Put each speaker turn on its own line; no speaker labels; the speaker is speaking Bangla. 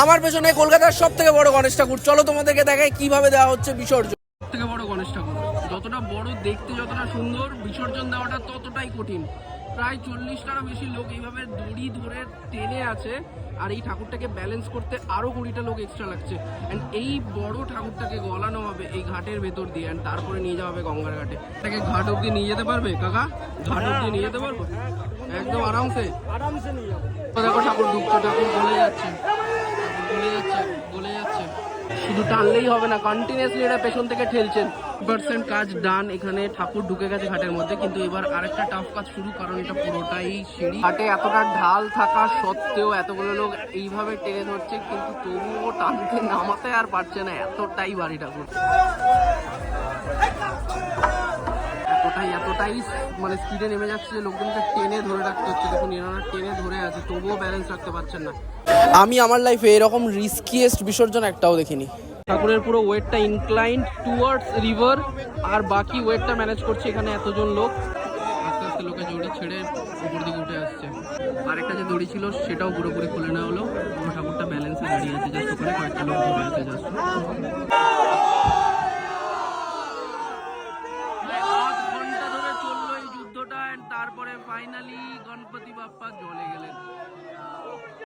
আমার পেছনে কলকাতার সব থেকে বড় গণেশ ঠাকুর, চলো তোমাদেরকে দেখাই কিভাবে দেওয়া হচ্ছে বিসর্জন। সব থেকে বড় গণেশ ঠাকুর, যতটা বড় দেখতে, যতটা সুন্দর, বিসর্জন দেওয়াটা ততটাই কঠিন। প্রায় 40টারও বেশি লোক এইভাবে দড়ি ধরে টেনে আছে, আর এই ঠাকুরটাকে ব্যালেন্স করতে আরো 20টা লোক এক্সট্রা লাগছে। অ্যান্ড এই বড় ঠাকুরটাকে গলানো হবে এই ঘাটের ভেতর দিয়ে, অ্যান্ড তারপরে নিয়ে যাওয়া হবে গঙ্গার ঘাটে। এটাকে ঘাট অব্দি নিয়ে যেতে পারবে কাকা? ঘাট অব্দি নিয়ে যেতে পারবো একদম আরামসে? আরামসে নিয়ে যাবো। দেখো ঠাকুর ঢুকছে, ঠাকুর গলে যাচ্ছে, গলে যাচ্ছে, গলে যাচ্ছে। শুধু টানলেই হবে না, কন্টিনিউয়াসলি এটা পেছন থেকে ঠেলছেন। 100% কাজ ডান। এখানে ঠাকুর ঢুকে গেছে ঘাটের মধ্যে, কিন্তু এবার আরেকটা টাফ কাজ শুরু, কারণ এটা পুরোটাই সিঁড়ি। ঘাটে এতটা ঢাল থাকা সত্ত্বেও এতগুলো লোক এইভাবে টেনে ধরছে, কিন্তু তবুও টানতে নামাতে আর পারছে না, এতটাই ভারী ঠাকুর, এতটাই মানে স্পিডে নেমে যাচ্ছে যে লোকজনকে টেনে ধরে রাখতে হচ্ছে। দেখুন এনারা টেনে ধরে আছে, তবুও ব্যালেন্স রাখতে পারছেন না। আমি আমার লাইফে এরকম রিস্কিয়েস্ট বিসর্জন একটাও দেখিনি। ঠাকুরের পুরো ওয়েটটা ইনক্লাইন্ড টুয়ার্ডস রিভার, আর বাকি ওয়েটটা ম্যানেজ করছে এখানে এতজন লোক। আস্তে আস্তে লোকে দড়ি ছেড়ে উপর দিকে উঠে আসছে। আরেকটা যে দড়ি ছিল সেটাও পুরোপুরি খুলে নেওয়া হলো। পুরো ঠাকুরটা ব্যালেন্সে দাঁড়িয়ে আছে, জাস্ট ওখানে কয়েকটা লোক ধরে আছে জাস্ট। তারপরে ফাইনালি গণপতি বাপ্পা জলে গেলেন।